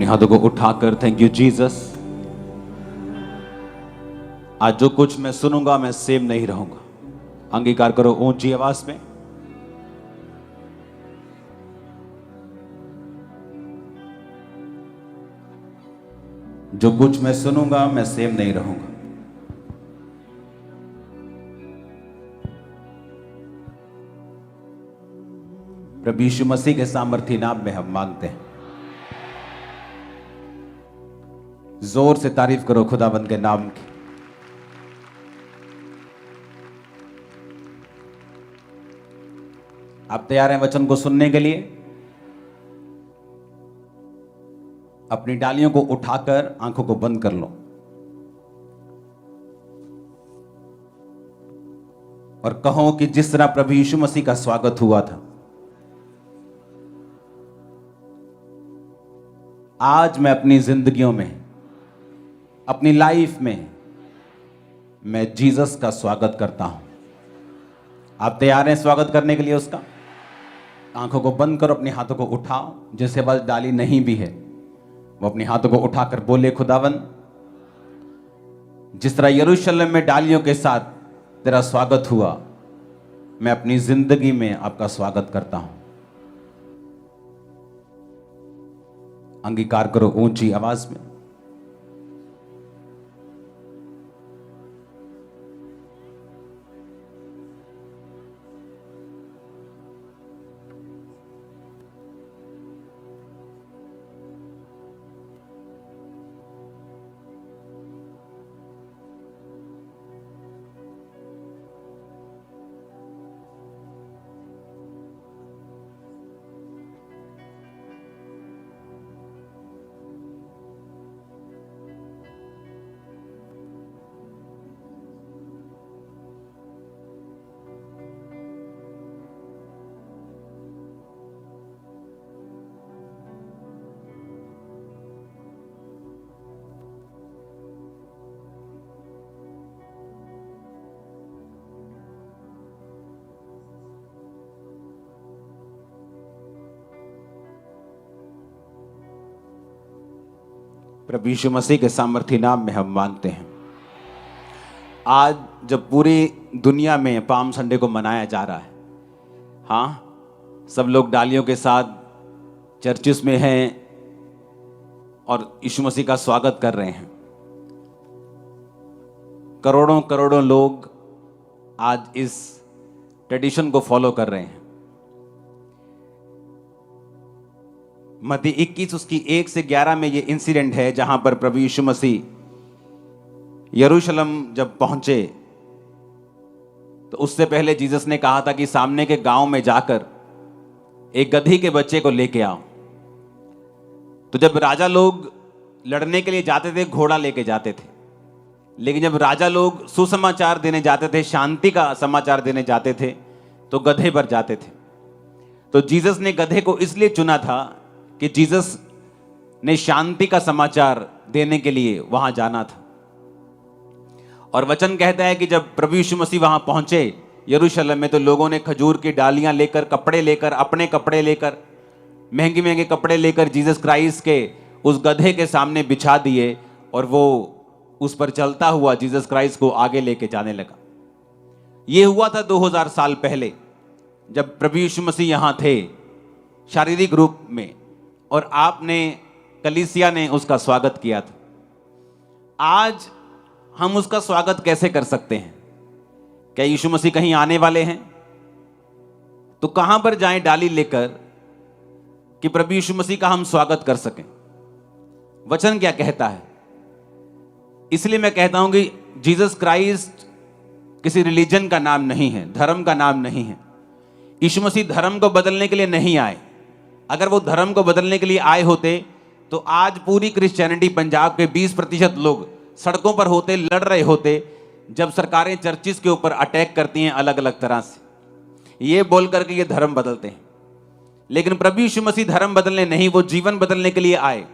अपने हाथों को उठाकर थैंक यू जीसस। आज जो कुछ मैं सुनूंगा मैं सेम नहीं रहूंगा। अंगीकार करो ऊंची आवाज में। जो कुछ मैं सुनूंगा मैं सेम नहीं रहूंगा। प्रभु यीशु मसीह के सामर्थी नाम में हम मांगते हैं। जोर से तारीफ करो खुदावंद के नाम की। आप तैयार हैं वचन को सुनने के लिए? अपनी डालियों को उठाकर आंखों को बंद कर लो और कहो कि जिस तरह प्रभु यीशु मसीह का स्वागत हुआ था, आज मैं अपनी जिंदगियों में, अपनी लाइफ में मैं जीसस का स्वागत करता हूं। आप तैयार हैं स्वागत करने के लिए उसका? आंखों को बंद करो, अपने हाथों को उठाओ। जिसके पास डाली नहीं भी है वो अपने हाथों को उठाकर बोले, खुदावन जिस तरह यरूशलेम में डालियों के साथ तेरा स्वागत हुआ, मैं अपनी जिंदगी में आपका स्वागत करता हूं। अंगीकार करो ऊंची आवाज में। प्रभु यीशु मसीह के सामर्थी नाम में हम मांगते हैं। आज जब पूरी दुनिया में पाम संडे को मनाया जा रहा है, हाँ, सब लोग डालियों के साथ चर्चिस में हैं और यीशु मसीह का स्वागत कर रहे हैं। करोड़ों करोड़ों लोग आज इस ट्रेडिशन को फॉलो कर रहे हैं। मत्ती 21 उसकी 1 से 11 में ये इंसिडेंट है जहां पर प्रभु यीशु मसीह यरूशलेम जब पहुंचे तो उससे पहले जीसस ने कहा था कि सामने के गांव में जाकर एक गधी के बच्चे को लेके आओ। तो जब राजा लोग लड़ने के लिए जाते थे घोड़ा लेके जाते थे, लेकिन जब राजा लोग सुसमाचार देने जाते थे, शांति का समाचार देने जाते थे, तो गधे पर जाते थे। तो जीसस ने गधे को इसलिए चुना था कि जीसस ने शांति का समाचार देने के लिए वहां जाना था। और वचन कहता है कि जब प्रभु यीशु मसीह वहां पहुंचे यरूशलेम में, तो लोगों ने खजूर की डालियां लेकर, कपड़े लेकर, अपने कपड़े लेकर, महंगे महंगे कपड़े लेकर जीसस क्राइस्ट के उस गधे के सामने बिछा दिए और वो उस पर चलता हुआ जीसस क्राइस्ट को आगे लेके जाने लगा। यह हुआ था 2000 साल पहले जब प्रभु यीशु मसीह यहां थे शारीरिक रूप में, और आपने, कलीसिया ने उसका स्वागत किया था। आज हम उसका स्वागत कैसे कर सकते हैं? क्या यीशु मसीह कहीं आने वाले हैं? तो कहां पर जाएं डाली लेकर कि प्रभु यीशु मसीह का हम स्वागत कर सकें? वचन क्या कहता है? इसलिए मैं कहता हूं कि जीसस क्राइस्ट किसी रिलीजन का नाम नहीं है, धर्म का नाम नहीं है। यीशु मसीह धर्म को बदलने के लिए नहीं आए। अगर वो धर्म को बदलने के लिए आए होते तो आज पूरी क्रिश्चियनिटी, पंजाब के 20% लोग सड़कों पर होते, लड़ रहे होते, जब सरकारें चर्चिस के ऊपर अटैक करती हैं अलग अलग तरह से, ये बोल करके ये धर्म बदलते हैं। लेकिन प्रभु यीशु मसीह धर्म बदलने नहीं, वो जीवन बदलने के लिए आए।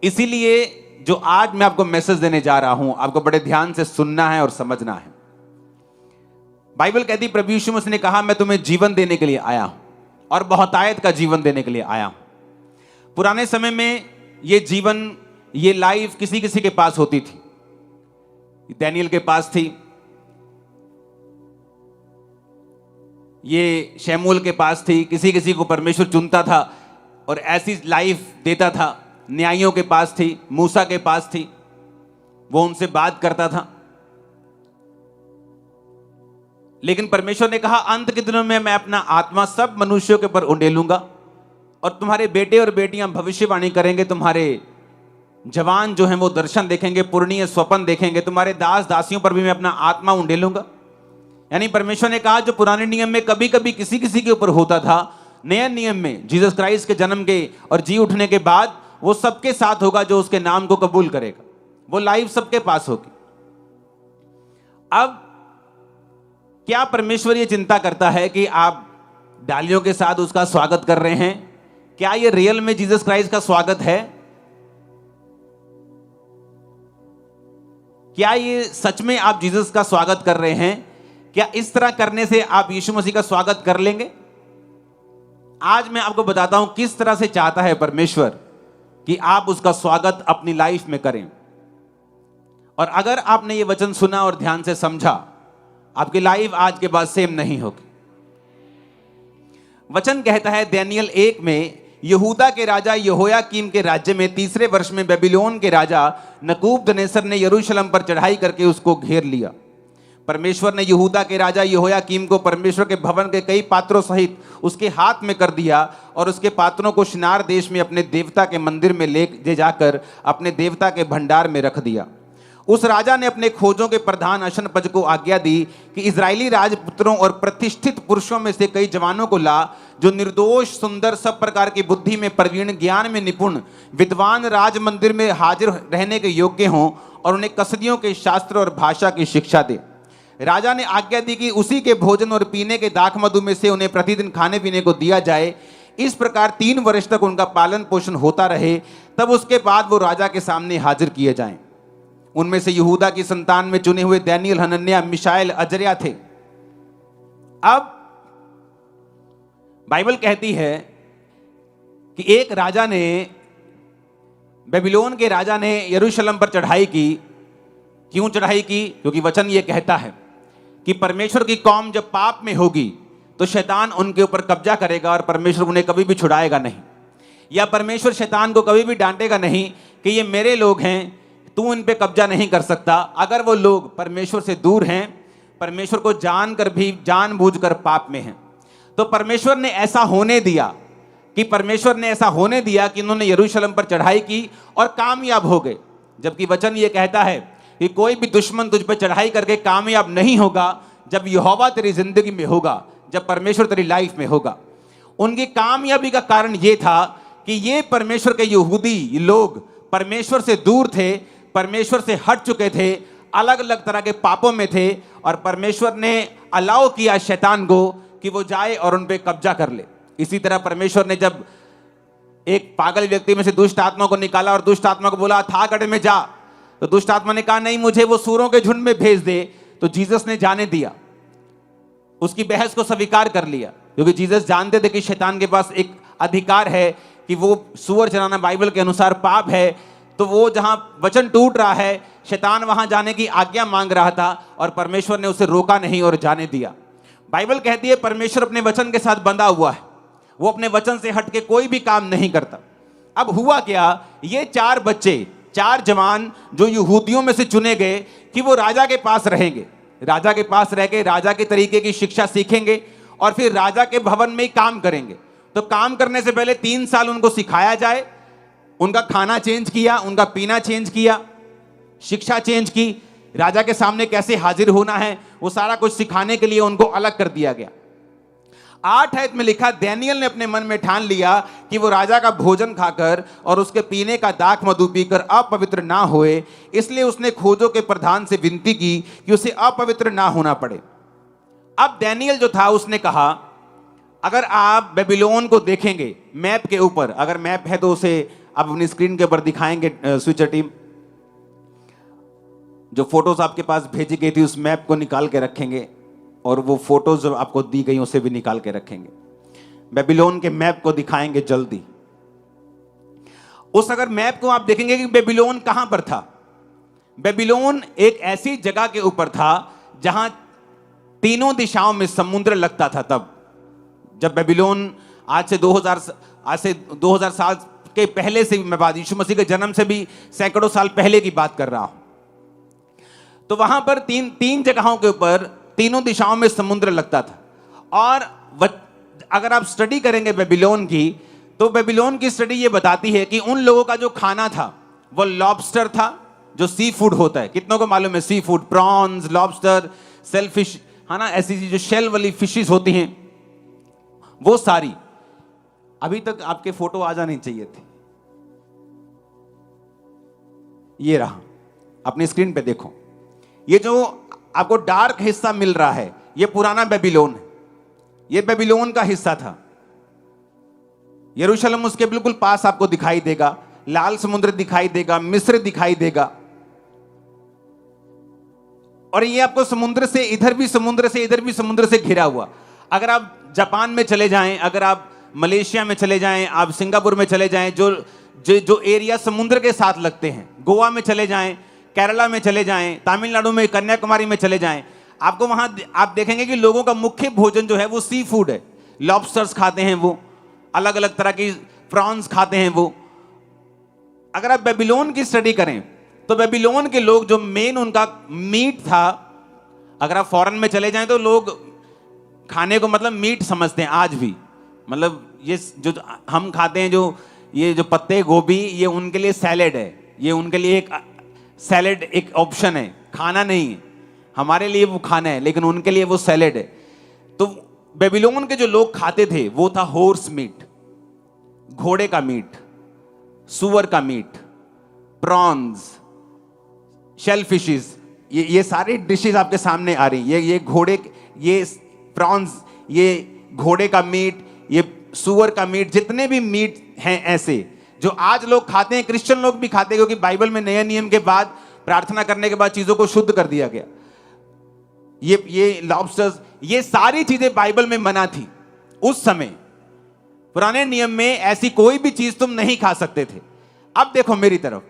इसीलिए जो आज मैं आपको मैसेज देने जा रहा हूं, आपको बड़े ध्यान से सुनना है और समझना है। बाइबल कहती, प्रभु यीशु मसीह ने कहा, मैं तुम्हें जीवन देने के लिए आया हूं और बहुतायत का जीवन देने के लिए आया हूं। पुराने समय में ये जीवन, ये लाइफ किसी किसी के पास होती थी। दानियल के पास थी, ये शमूएल के पास थी। किसी किसी को परमेश्वर चुनता था और ऐसी लाइफ देता था। न्यायियों के पास थी, मूसा के पास थी, वो उनसे बात करता था। लेकिन परमेश्वर ने कहा अंत के दिनों में मैं अपना आत्मा सब मनुष्यों के ऊपर उंडेलूंगा और तुम्हारे बेटे और बेटियां भविष्यवाणी करेंगे, तुम्हारे जवान जो हैं वो दर्शन देखेंगे, पूर्णीय स्वप्न देखेंगे, तुम्हारे दास दासियों पर भी मैं अपना आत्मा उंडेलूंगा। यानी परमेश्वर ने कहा जो पुराने नियम में कभी कभी किसी किसी के ऊपर होता था, नए नियम में जीसस क्राइस्ट के जन्म के और जी उठने के बाद वो सबके साथ होगा जो उसके नाम को कबूल करेगा। वो लाइफ सबके पास होगी। अब क्या परमेश्वर ये चिंता करता है कि आप डालियों के साथ उसका स्वागत कर रहे हैं? क्या ये रियल में जीसस क्राइस्ट का स्वागत है? क्या ये सच में आप जीसस का स्वागत कर रहे हैं? क्या इस तरह करने से आप यीशु मसीह का स्वागत कर लेंगे? आज मैं आपको बताता हूं किस तरह से चाहता है परमेश्वर कि आप उसका स्वागत अपनी लाइफ में करें। और अगर आपने ये वचन सुना और ध्यान से समझा, आपकी लाइफ आज के बाद सेम नहीं होगी। वचन कहता है दानियल 1 में, यहूदा के राजा यहोयाकीम के राज्य में 3रे वर्ष में बेबीलोन के राजा नबूकदनेस्सर ने यरूशलेम पर चढ़ाई करके उसको घेर लिया। परमेश्वर ने यहूदा के राजा यहोयाकीम को परमेश्वर के भवन के कई पात्रों सहित उसके हाथ में कर दिया और उसके पात्रों को शिनार देश में अपने देवता के मंदिर में ले जाकर अपने देवता के भंडार में रख दिया। उस राजा ने अपने खोजों के प्रधान अशनपज को आज्ञा दी कि इजरायली राजपुत्रों और प्रतिष्ठित पुरुषों में से कई जवानों को ला, जो निर्दोष, सुंदर, सब प्रकार की बुद्धि में प्रवीण, ज्ञान में निपुण, विद्वान, राज मंदिर में हाजिर रहने के योग्य हों और उन्हें कसदियों के शास्त्र और भाषा की शिक्षा दे। राजा ने आज्ञा दी कि उसी के भोजन और पीने के दाख मधु में से उन्हें प्रतिदिन खाने पीने को दिया जाए। इस प्रकार 3 वर्ष तक उनका पालन पोषण होता रहे, तब उसके बाद वो राजा के सामने हाजिर किए जाएं। उनमें से यहूदा की संतान में चुने हुए दानियल, हनन्याह, मिशाएल, अजर्या थे। अब बाइबल कहती है कि एक राजा ने, बेबीलोन के राजा ने यरूशलेम पर चढ़ाई की। क्यों चढ़ाई की? क्योंकि वचन ये कहता है कि परमेश्वर की कौम जब पाप में होगी तो शैतान उनके ऊपर कब्जा करेगा और परमेश्वर उन्हें कभी भी छुड़ाएगा नहीं, या परमेश्वर शैतान को कभी भी डांटेगा नहीं कि ये मेरे लोग हैं, तू इन पे कब्जा नहीं कर सकता। अगर वो लोग परमेश्वर से दूर हैं, परमेश्वर को जानकर भी जानबूझकर पाप में हैं, तो परमेश्वर ने ऐसा होने दिया कि उन्होंने यरूशलेम पर चढ़ाई की और कामयाब हो गए। जबकि वचन ये कहता है कि कोई भी दुश्मन तुझ पर चढ़ाई करके कामयाब नहीं होगा जब यहोवा तेरी जिंदगी में होगा, जब परमेश्वर तेरी लाइफ में होगा। उनकी कामयाबी का कारण ये था कि ये परमेश्वर के यहूदी लोग परमेश्वर से दूर थे, परमेश्वर से हट चुके थे, अलग अलग तरह के पापों में थे, और परमेश्वर ने अलाउ किया शैतान को कि वो जाए और उन पे कब्जा कर ले। इसी तरह परमेश्वर ने जब एक पागल व्यक्ति में से दुष्ट आत्मा को निकाला और दुष्ट आत्मा को बोला था गड्ढे में जा, तो दुष्ट आत्मा ने कहा नहीं, मुझे वो सूरों के झुंड में भेज दे। तो जीसस ने जाने दिया, उसकी बहस को स्वीकार कर लिया, क्योंकि जीसस जानते थे कि शैतान के पास एक अधिकार है कि वो सूअर चराना बाइबल के अनुसार पाप है। तो वो जहां वचन टूट रहा है, शैतान वहां जाने की आज्ञा मांग रहा था और परमेश्वर ने उसे रोका नहीं और जाने दिया। बाइबल कहती है परमेश्वर अपने वचन के साथ बंधा हुआ है, वो अपने वचन से हटके कोई भी काम नहीं करता। अब हुआ क्या, ये 4 बच्चे, 4 जवान जो यहूदियों में से चुने गए कि वो राजा के पास रहेंगे, राजा के पास रह के राजा के तरीके की शिक्षा सीखेंगे और फिर राजा के भवन में ही काम करेंगे। तो काम करने से पहले 3 साल उनको सिखाया जाए, उनका खाना चेंज किया, उनका पीना चेंज किया, शिक्षा चेंज की, राजा के सामने कैसे हाजिर होना है वो सारा कुछ सिखाने के लिए उनको अलग कर दिया गया। 8 आयत में लिखा, दानियल ने अपने मन में ठान लिया कि वो राजा का भोजन खाकर और उसके पीने का दाख मधु पीकर अपवित्र ना होए, इसलिए उसने खोजों के प्रधान से विनती की कि उसे अपवित्र ना होना पड़े। अब दानियल जो था उसने कहा, अगर आप बेबीलोन को देखेंगे मैप के ऊपर, अगर मैप है तो उसे आप अपनी स्क्रीन के ऊपर दिखाएंगे स्विचर टीम, जो फोटोज आपके पास भेजी गई थी उस मैप को निकाल के रखेंगे और वो फोटोज जो आपको दी गई उसे भी निकाल के रखेंगे। बेबीलोन के मैप को दिखाएंगे जल्दी। उस अगर मैप को आप देखेंगे कि बेबीलोन कहां पर था, बेबीलोन एक ऐसी जगह के ऊपर था जहां तीनों दिशाओं में समुद्र लगता था। तब जब बेबीलोन आज से 2000 साल के पहले से, मैं बात यीशु मसीह के जन्म से भी सैकड़ों साल पहले की बात कर रहा हूं, तो वहां पर तीन जगहों के ऊपर तीनों दिशाओं में समुद्र लगता था। और अगर आप स्टडी करेंगे बेबीलोन की, तो बेबीलोन की स्टडी ये बताती है कि उन लोगों का जो खाना था वो लॉबस्टर था, जो सी फूड होता है। कितनों को मालूम है sea food? Prawns, lobster, shellfish, है ना, ऐसी जो शेल वाली फिशेस होती हैं, वो सारी। अभी तक आपके फोटो आ जानी चाहिए थी। ये रहा, अपनी स्क्रीन पे देखो। ये जो आपको डार्क हिस्सा मिल रहा है, ये पुराना बेबीलोन है। ये बेबीलोन का हिस्सा था। यरूशलेम उसके बिल्कुल पास आपको दिखाई देगा, लाल समुद्र दिखाई देगा, मिस्र दिखाई देगा। और ये आपको समुद्र से इधर भी समुद्र से इधर भी समुद्र से घिरा हुआ। अगर आप जापान में चले जाएं, अगर आप मलेशिया में चले जाएं, आप सिंगापुर में चले जाएं, जो एरिया समुद्र के साथ लगते हैं, गोवा में चले जाएं, केरला में चले जाएं, तमिलनाडु में, कन्याकुमारी में चले जाएं, आपको वहां आप देखेंगे कि लोगों का मुख्य भोजन जो है वो सी फूड है। लॉबस्टर्स खाते हैं, वो अलग अलग तरह की प्रॉन्स खाते हैं वो। अगर आप बेबीलोन की स्टडी करें तो बेबीलोन के लोग जो मेन उनका मीट था, अगर आप फॉरेन में चले जाएं तो लोग खाने को मतलब मीट समझते हैं आज भी। मतलब ये जो हम खाते हैं, ये जो पत्ते गोभी, ये उनके लिए सैलेड है, ये उनके लिए एक सैलेड, एक ऑप्शन है, खाना नहीं है। हमारे लिए वो खाना है, लेकिन उनके लिए वो सैलेड है। तो बेबीलोन के जो लोग खाते थे वो था हॉर्स मीट, घोड़े का मीट, सुअर का मीट, प्रॉन्स, शेल फिशेस। ये सारी डिशेस आपके सामने आ रही। ये घोड़े, ये प्रॉन्स, ये घोड़े का मीट, ये सुअर का मीट, जितने भी मीट हैं ऐसे जो आज लोग खाते हैं, क्रिश्चियन लोग भी खाते हैं, क्योंकि बाइबल में नए नियम के बाद, प्रार्थना करने के बाद चीजों को शुद्ध कर दिया गया। ये लॉबस्टर्स, ये सारी चीजें बाइबल में मना थी उस समय। पुराने नियम में ऐसी कोई भी चीज तुम नहीं खा सकते थे। अब देखो मेरी तरफ,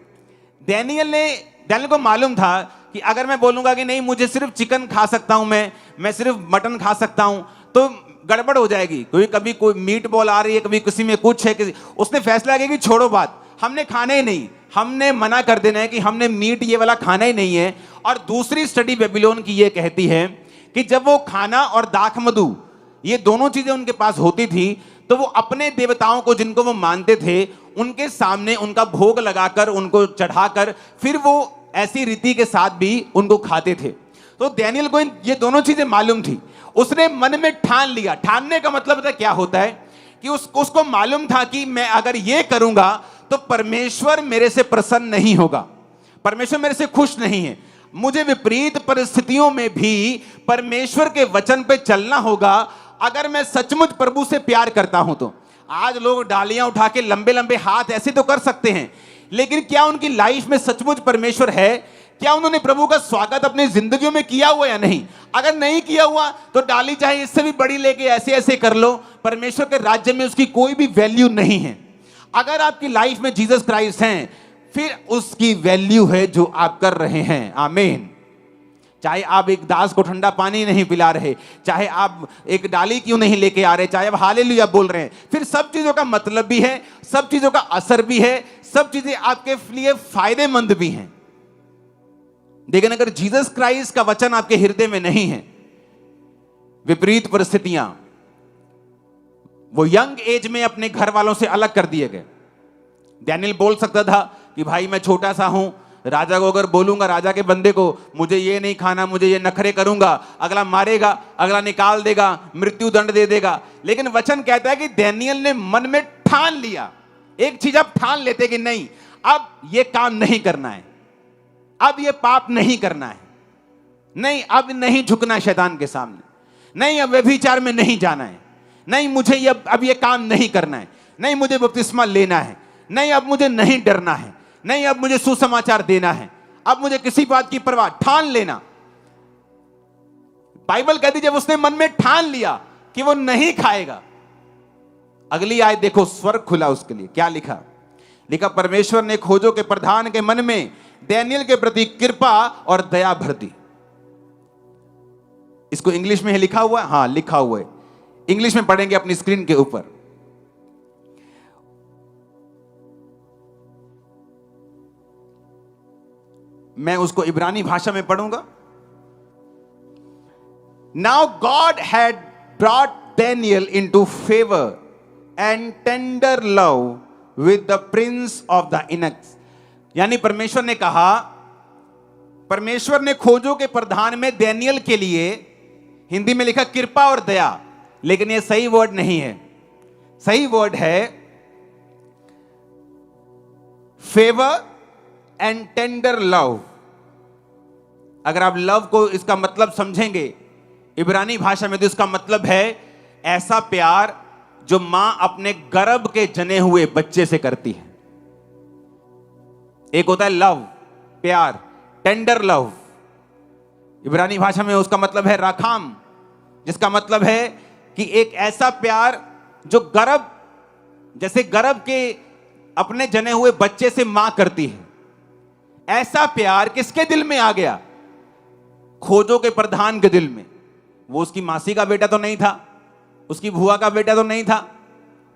डैनियल को मालूम था कि अगर मैं बोलूंगा कि नहीं मुझे सिर्फ चिकन खा सकता हूं, मैं सिर्फ मटन खा सकता हूं, तो गड़बड़ हो जाएगी। कभी कोई मीट बॉल आ रही है, कभी किसी में कुछ है, उसने फैसला किया कि छोड़ो बात, हमने खाना ही नहीं, हमने मना कर देना है कि हमने मीट ये वाला खाना ही नहीं है। और दूसरी स्टडी बेबीलोन की ये कहती है कि जब वो खाना और दाख मधु, ये दोनों चीजें उनके पास होती थी, तो वो अपने देवताओं को, जिनको वो मानते थे, उनके सामने उनका भोग लगाकर, उनको चढ़ाकर, फिर वो ऐसी रीति के साथ भी उनको खाते थे। तो डैनियल को ये दोनों चीजें मालूम थी। उसने मन में ठान लिया। ठानने का मतलब पता क्या होता है कि उसको मालूम था कि मैं अगर ये करूंगा तो परमेश्वर मेरे से प्रसन्न नहीं होगा, परमेश्वर मेरे से खुश नहीं है। मुझे विपरीत परिस्थितियों में भी परमेश्वर के वचन पे चलना होगा अगर मैं सचमुच प्रभु से प्यार करता हूं तो। आज लोग डालियां उठा के लंबे लंबे हाथ ऐसे तो कर सकते हैं, लेकिन क्या उनकी लाइफ में सचमुच परमेश्वर है? क्या उन्होंने प्रभु का स्वागत अपनी जिंदगियों में किया हुआ या नहीं? अगर नहीं किया हुआ तो डाली चाहे इससे भी बड़ी लेके ऐसे ऐसे कर लो, परमेश्वर के राज्य में उसकी कोई भी वैल्यू नहीं है। अगर आपकी लाइफ में जीसस क्राइस्ट हैं, फिर उसकी वैल्यू है जो आप कर रहे हैं। आमीन। चाहे आप एक दास को ठंडा पानी नहीं पिला रहे, चाहे आप एक डाली क्यों नहीं लेके आ रहे, चाहे आप हालेलुया बोल रहे हैं, फिर सब चीजों का मतलब भी है, सब चीजों का असर भी है, सब चीजें आपके लिए फायदेमंद भी हैं। लेकिन अगर जीसस क्राइस्ट का वचन आपके हृदय में नहीं है, विपरीत परिस्थितियां, वो यंग एज में अपने घर वालों से अलग कर दिए गए। डैनियल बोल सकता था कि भाई मैं छोटा सा हूं, राजा को अगर बोलूंगा, राजा के बंदे को, मुझे ये नहीं खाना, मुझे ये नखरे करूंगा, अगला मारेगा, अगला निकाल देगा, मृत्यु दंड दे देगा। लेकिन वचन कहता है कि डैनियल ने मन में ठान लिया। एक चीज आप ठान लेते कि नहीं, अब ये काम नहीं करना है, अब ये पाप नहीं करना है, नहीं अब नहीं झुकना शैतान के सामने, नहीं अब व्यभिचार में नहीं जाना है, नहीं मुझे अब ये काम नहीं करना है, नहीं मुझे बपतिस्मा लेना है, नहीं अब मुझे नहीं डरना है, नहीं अब मुझे सुसमाचार देना है, अब मुझे किसी बात की परवाह। ठान लेना। बाइबल कहती जब उसने मन में ठान लिया कि वो नहीं खाएगा, अगली आयत देखो, स्वर्ग खुला उसके लिए। क्या लिखा? लिखा परमेश्वर ने खोजों के प्रधान के मन में डैनियल के प्रति कृपा और दया भर दी। इसको इंग्लिश में है लिखा हुआ है, हां लिखा हुआ है, इंग्लिश में पढ़ेंगे अपनी स्क्रीन के ऊपर। मैं उसको इब्रानी भाषा में पढ़ूंगा। Now God had brought Daniel into favour and tender love with the prince of the eunuchs. यानी परमेश्वर ने कहा, परमेश्वर ने खोजों के प्रधान में डैनियल के लिए, हिंदी में लिखा कृपा और दया, लेकिन यह सही वर्ड नहीं है। सही वर्ड है फेवर एंड टेंडर लव। अगर आप लव को इसका मतलब समझेंगे इब्रानी भाषा में, तो इसका मतलब है ऐसा प्यार जो मां अपने गर्भ के जने हुए बच्चे से करती है। एक होता है लव, प्यार, टेंडर लव। इब्रानी भाषा में उसका मतलब है राखाम, जिसका मतलब है कि एक ऐसा प्यार जो गर्भ, जैसे गर्भ के अपने जने हुए बच्चे से मां करती है। ऐसा प्यार किसके दिल में आ गया? खोजों के प्रधान के दिल में। वो उसकी मासी का बेटा तो नहीं था, उसकी भुआ का बेटा तो नहीं था,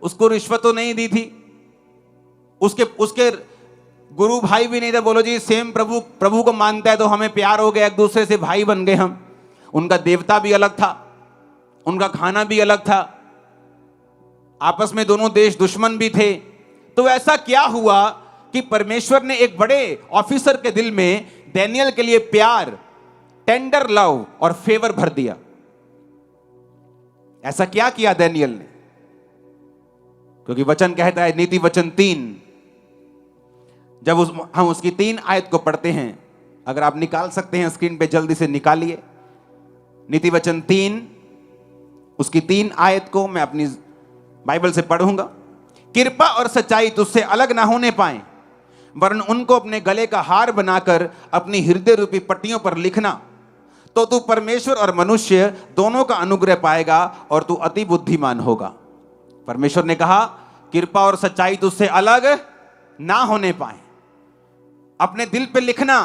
उसको रिश्वत तो नहीं दी थी, उसके गुरु भाई भी नहीं थे। बोलो जी सेम प्रभु को मानता है तो हमें प्यार हो गया, एक दूसरे से भाई बन गए हम। उनका देवता भी अलग था, उनका खाना भी अलग था, आपस में दोनों देश दुश्मन भी थे। तो ऐसा क्या हुआ कि परमेश्वर ने एक बड़े ऑफिसर के दिल में डैनियल के लिए प्यार, टेंडर लव और फेवर भर दिया। ऐसा क्या किया डैनियल ने? क्योंकि वचन कहता है, नीति वचन 3, जब हम उसकी 3 आयत को पढ़ते हैं, अगर आप निकाल सकते हैं स्क्रीन पे जल्दी से निकालिए। नीति वचन 3, उसकी 3 आयत को मैं अपनी बाइबल से पढ़ूंगा। कृपा और सच्चाई तुझसे अलग ना होने पाए, वरन उनको अपने गले का हार बनाकर अपनी हृदय रूपी पट्टियों पर लिखना, तो तू परमेश्वर और मनुष्य दोनों का अनुग्रह पाएगा और तू अति बुद्धिमान होगा। परमेश्वर ने कहा कृपा और सच्चाई तुझसे अलग ना होने पाए, अपने दिल पे लिखना,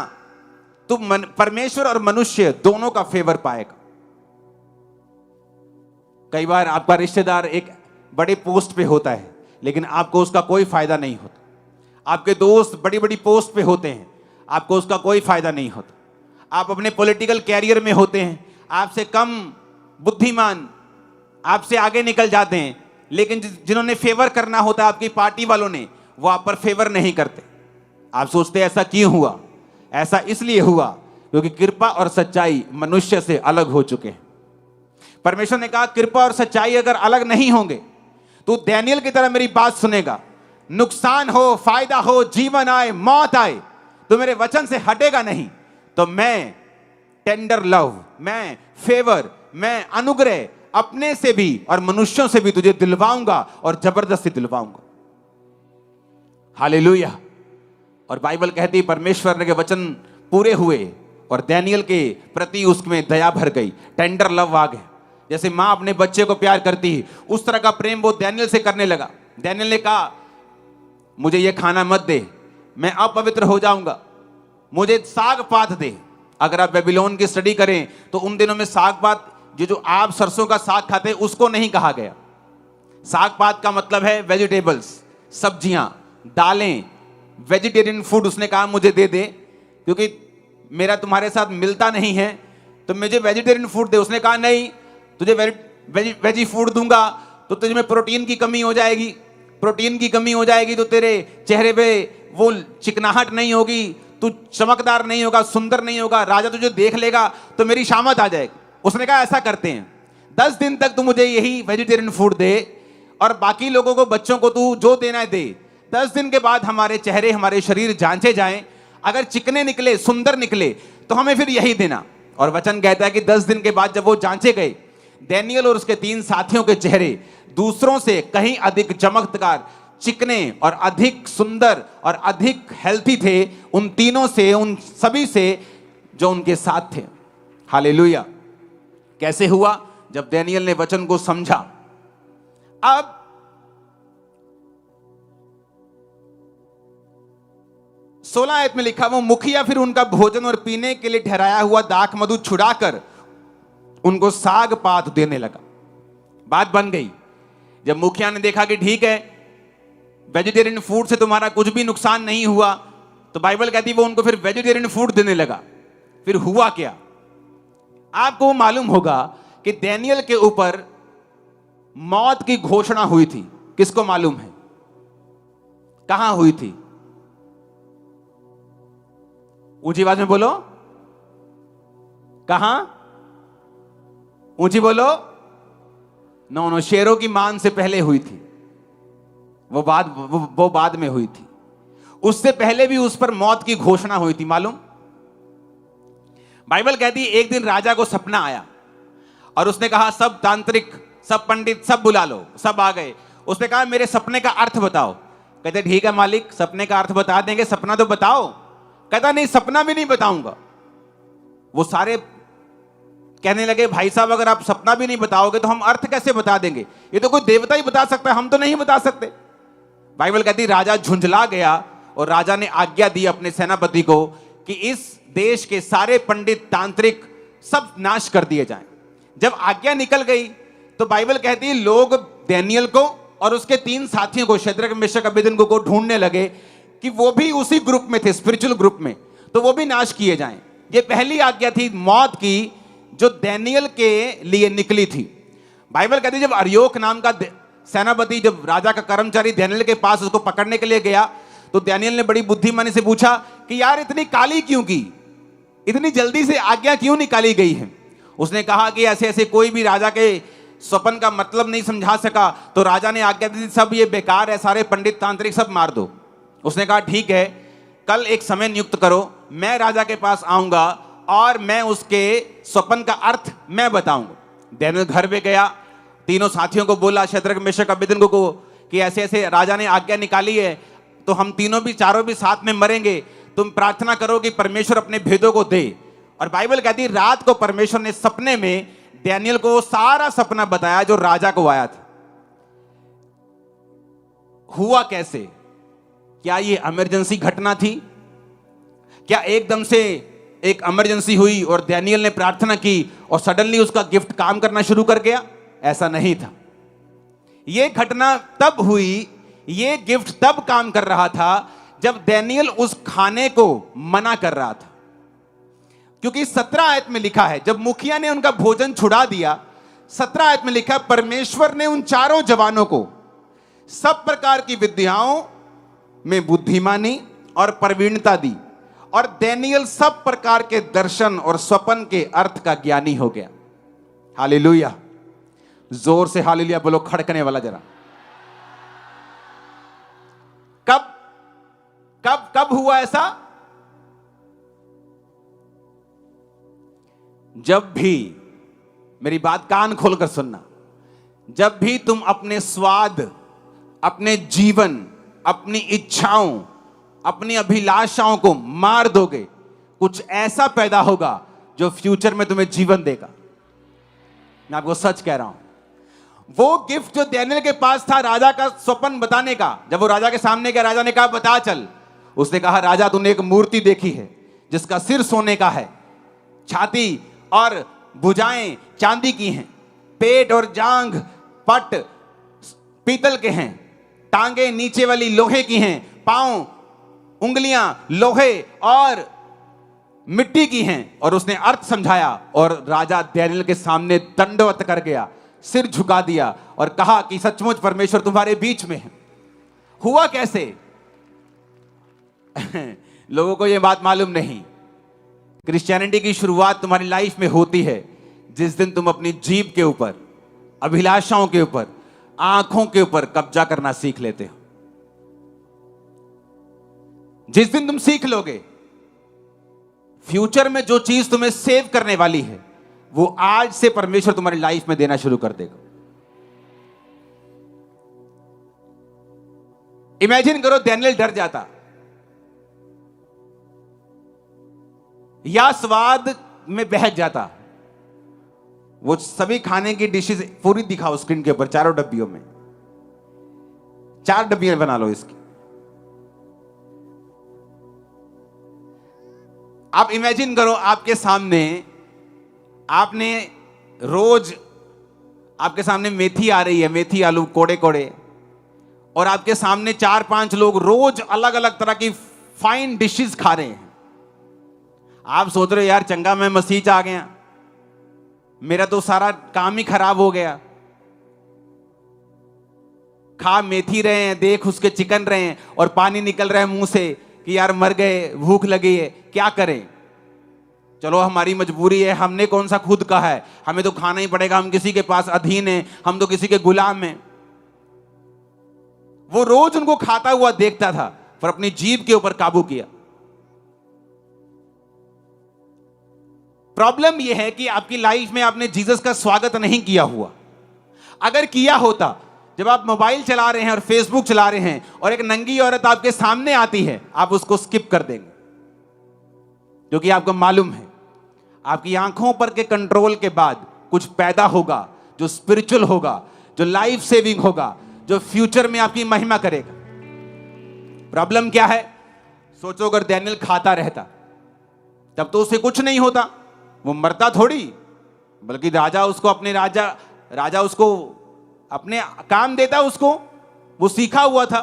तू परमेश्वर और मनुष्य दोनों का फेवर पाएगा। कई बार आपका रिश्तेदार एक बड़े पोस्ट पे होता है, लेकिन आपको उसका कोई फायदा नहीं होता। आपके दोस्त बड़ी बड़ी पोस्ट पे होते हैं, आपको उसका कोई फायदा नहीं होता। आप अपने पॉलिटिकल कैरियर में होते हैं, आपसे कम बुद्धिमान आपसे आगे निकल जाते हैं, लेकिन जिन्होंने फेवर करना होता है आपकी पार्टी वालों ने, वो आप पर फेवर नहीं करते। आप सोचते हैं ऐसा क्यों हुआ? ऐसा इसलिए हुआ क्योंकि कृपा और सच्चाई मनुष्य से अलग हो चुके हैं। परमेश्वर ने कहा कृपा और सच्चाई अगर अलग नहीं होंगे तो डैनियल की तरह मेरी बात सुनेगा, नुकसान हो, फायदा हो, जीवन आए, मौत आए, तो मेरे वचन से हटेगा नहीं। तो मैं टेंडर लव, मैं फेवर, मैं अनुग्रह अपने से भी और मनुष्यों से भी तुझे दिलवाऊंगा और जबरदस्ती दिलवाऊंगा। हालेलुया। और बाइबल कहती है परमेश्वर के वचन पूरे हुए और डैनियल के प्रति उसमें दया भर गई, टेंडर लव आ गए। जैसे मां अपने बच्चे को प्यार करती है, उस तरह का प्रेम वो डैनियल से करने लगा। डैनियल ने कहा मुझे ये खाना मत दे, मैं अपवित्र हो जाऊंगा, मुझे साग पात दे। अगर आप बेबीलोन की स्टडी करें तो उन दिनों में साग पात, जो आप सरसों का साग खाते हैं उसको नहीं कहा गया। साग पात का मतलब है वेजिटेबल्स, सब्जियां, दालें, वेजिटेरियन फूड। उसने कहा मुझे दे दे, क्योंकि मेरा तुम्हारे साथ मिलता नहीं है, तो मुझे वेजिटेरियन फूड दे। उसने कहा नहीं, तुझे वेजी फूड दूंगा तो तुझे में प्रोटीन की कमी हो जाएगी, प्रोटीन की कमी हो जाएगी तो तेरे चेहरे पे वो चिकनाहट नहीं होगी, तू चमकदार नहीं होगा, सुंदर नहीं होगा, राजा तुझे देख लेगा तो मेरी शामत आ जाएगी। उसने कहा ऐसा करते हैं, 10 दिन तक तू मुझे यही वेजिटेरियन फूड दे और बाकी लोगों को, बच्चों को तू जो देना है दे। 10 दिन के बाद हमारे चेहरे, हमारे शरीर जांचे जाएं, अगर चिकने निकले, सुंदर निकले तो हमें फिर यही देना। और वचन कहता है कि 10 दिन के बाद जब वो जांचे गए, डैनियल और उसके 3 साथियों के चेहरे दूसरों से कहीं अधिक चमकदार, चिकने और अधिक सुंदर और अधिक हेल्थी थे उन तीनों से, उन सभी से जो उनके साथ थे। हालेलुया। कैसे हुआ? जब डैनियल ने वचन को समझा। अब 16 आयत में लिखा, वो मुखिया फिर उनका भोजन और पीने के लिए ठहराया हुआ दाख मधु छुड़ाकर उनको साग पात देने लगा। बात बन गई। जब मुखिया ने देखा कि ठीक है, वेजिटेरियन फूड से तुम्हारा कुछ भी नुकसान नहीं हुआ, तो बाइबल कहती है वो उनको फिर वेजिटेरियन फूड देने लगा। फिर हुआ क्या? आपको मालूम होगा कि डैनियल के ऊपर मौत की घोषणा हुई थी। किसको मालूम है? कहां हुई थी? ऊंची आवाज में बोलो, कहां? ऊंची बोलो। नो, शेरों की मान से पहले हुई थी। वो बाद में हुई थी। उससे पहले भी उस पर मौत की घोषणा हुई थी। मालूम? बाइबल कहती है एक दिन राजा को सपना आया और उसने कहा सब तांत्रिक, सब पंडित, सब बुला लो। सब आ गए। उसने कहा मेरे सपने का अर्थ बताओ। कहते ठीक है मालिक, सपने का अर्थ बता देंगे, सपना तो बताओ। कहता नहीं, सपना भी नहीं बताऊंगा। वो सारे कहने लगे भाई साहब अगर आप सपना भी नहीं बताओगे तो हम अर्थ कैसे बता देंगे? ये तो कोई देवता ही बता सकता है, हम तो नहीं बता सकते। बाइबल कहती राजा झुंझला गया और राजा ने आज्ञा दी अपने सेनापति को कि इस देश के सारे पंडित, तांत्रिक सब नाश कर दिए जाएं। जब आज्ञा निकल गई तो बाइबल कहती है लोग डैनियल को और उसके 3 साथियों को, शद्रक, मेशक, अबेदनगो को ढूंढने लगे कि वो भी उसी ग्रुप में थे, स्पिरिचुअल ग्रुप में, तो वो भी नाश किए जाएं। ये पहली आज्ञा थी मौत की जो डैनियल के लिए निकली थी। बाइबल कहती जब अर्योक नाम का सेनापति, जब राजा का कर्मचारी डैनियल के पास उसको पकड़ने के लिए गया तो डैनियल ने बड़ी बुद्धिमानी से पूछा कि यार इतनी काली क्यों की, इतनी जल्दी से आज्ञा क्यों निकाली गई है? उसने कहा कि ऐसे ऐसे कोई भी राजा के स्वप्न का मतलब नहीं समझा सका, तो राजा ने आज्ञा दी सब ये बेकार है, सारे पंडित तांत्रिक सब मार दो। उसने कहा ठीक है, कल एक समय नियुक्त करो, मैं राजा के पास आऊंगा और मैं उसके स्वप्न का अर्थ मैं बताऊंगा। डैनियल घर में गया, तीनों साथियों को बोला, शद्रक, मेशक, अबेदनगो को, कि ऐसे ऐसे राजा ने आज्ञा निकाली है, तो हम चारों भी साथ में मरेंगे। तुम प्रार्थना करो कि परमेश्वर अपने भेदों को दे। और बाइबल कहती है रात को परमेश्वर ने सपने में डैनियल को सारा सपना बताया जो राजा को आया था। हुआ कैसे? क्या ये इमरजेंसी घटना थी? क्या एकदम से एक इमरजेंसी हुई और डैनियल ने प्रार्थना की और सडनली उसका गिफ्ट काम करना शुरू कर गया? ऐसा नहीं था। यह घटना तब हुई, यह गिफ्ट तब काम कर रहा था जब डैनियल उस खाने को मना कर रहा था। क्योंकि 17 आयत में लिखा है जब मुखिया ने उनका भोजन छुड़ा दिया, 17 आयत में लिखा परमेश्वर ने उन चारों जवानों को सब प्रकार की विद्याओं में बुद्धिमानी और प्रवीणता दी और डैनियल सब प्रकार के दर्शन और स्वप्न के अर्थ का ज्ञानी हो गया। हालेलुया! जोर से हालेलुया बोलो, खड़कने वाला जरा। कब कब कब हुआ ऐसा? जब भी, मेरी बात कान खोलकर सुनना, जब भी तुम अपने स्वाद, अपने जीवन, अपनी इच्छाओं, अपनी अभिलाषाओं को मार दोगे, कुछ ऐसा पैदा होगा जो फ्यूचर में तुम्हें जीवन देगा। मैं आपको सच कह रहा हूं। वो गिफ्ट जो डैनियल के पास था राजा का स्वप्न बताने का, जब वो राजा के सामने गया, राजा ने कहा बता चल। उसने कहा राजा तूने एक मूर्ति देखी है जिसका सिर सोने का है, छाती और भुजाएं चांदी की हैं, पेट और जांघ पट पीतल के हैं, टांगे नीचे वाली लोहे की हैं, पांव उंगलियां लोहे और मिट्टी की हैं। और उसने अर्थ समझाया और राजा डैनियल के सामने दंडवत कर गया, सिर झुका दिया और कहा कि सचमुच परमेश्वर तुम्हारे बीच में है। हुआ कैसे? लोगों को यह बात मालूम नहीं। क्रिश्चियनिटी की शुरुआत तुम्हारी लाइफ में होती है जिस दिन तुम अपनी जीभ के ऊपर, अभिलाषाओं के ऊपर, आंखों के ऊपर कब्जा करना सीख लेते हो। जिस दिन तुम सीख लोगे, फ्यूचर में जो चीज तुम्हें सेव करने वाली है वो आज से परमेश्वर तुम्हारी लाइफ में देना शुरू कर देगा। इमेजिन करो डैनियल डर जाता या स्वाद में बहक जाता। वो सभी खाने की डिशेस पूरी दिखाओ स्क्रीन के ऊपर, चारों डब्बियों में, 4 डब्बियां बना लो इसकी। आप इमेजिन करो, आपके सामने, आपने रोज आपके सामने मेथी आ रही है, मेथी आलू कोड़े कोड़े, और आपके सामने 4-5 लोग रोज अलग अलग तरह की फाइन डिशेस खा रहे हैं। आप सोच रहे हो यार चंगा मैं मसीह आ गया, मेरा तो सारा काम ही खराब हो गया। खा मेथी रहे हैं, देख उसके चिकन रहे हैं, और पानी निकल रहा है मुंह से कि यार मर गए, भूख लगी है, क्या करें। चलो हमारी मजबूरी है, हमने कौन सा खुद कहा है, हमें तो खाना ही पड़ेगा, हम किसी के पास अधीन हैं, हम तो किसी के गुलाम हैं। वो रोज उनको खाता हुआ देखता था, पर अपनी जीभ के ऊपर काबू किया। प्रॉब्लम यह है कि आपकी लाइफ में आपने जीसस का स्वागत नहीं किया हुआ। अगर किया होता, जब आप मोबाइल चला रहे हैं और फेसबुक चला रहे हैं और एक नंगी औरत आपके सामने आती है, आप उसको स्किप कर देंगे, क्योंकि आपको मालूम है आपकी आंखों पर के कंट्रोल के बाद कुछ पैदा होगा जो स्पिरिचुअल होगा, जो लाइफ सेविंग होगा, जो फ्यूचर में आपकी महिमा करेगा। प्रॉब्लम क्या है? सोचो अगर डैनियल खाता रहता तब तो उसे कुछ नहीं होता, वो मरता थोड़ी, बल्कि राजा उसको अपने काम देता उसको, वो सीखा हुआ था।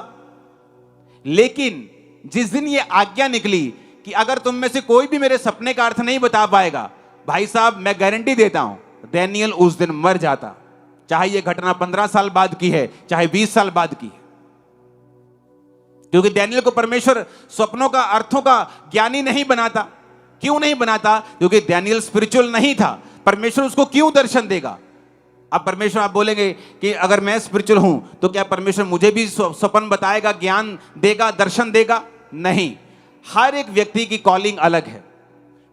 लेकिन जिस दिन ये आज्ञा निकली कि अगर तुम में से कोई भी मेरे सपने का अर्थ नहीं बता पाएगा, भाई साहब मैं गारंटी देता हूं डैनियल उस दिन मर जाता, चाहे ये घटना 15 साल बाद की है, चाहे 20 साल बाद की है। क्योंकि डैनियल को परमेश्वर स्वप्नों का, अर्थों का ज्ञानी नहीं बनाता। क्यों नहीं बनाता? क्योंकि डैनियल स्पिरिचुअल नहीं था। परमेश्वर उसको क्यों दर्शन देगा? अब परमेश्वर, आप बोलेंगे कि अगर मैं स्पिरिचुअल हूं तो क्या परमेश्वर मुझे भी स्वप्न बताएगा, ज्ञान देगा, दर्शन देगा? नहीं। हर एक व्यक्ति की कॉलिंग अलग है।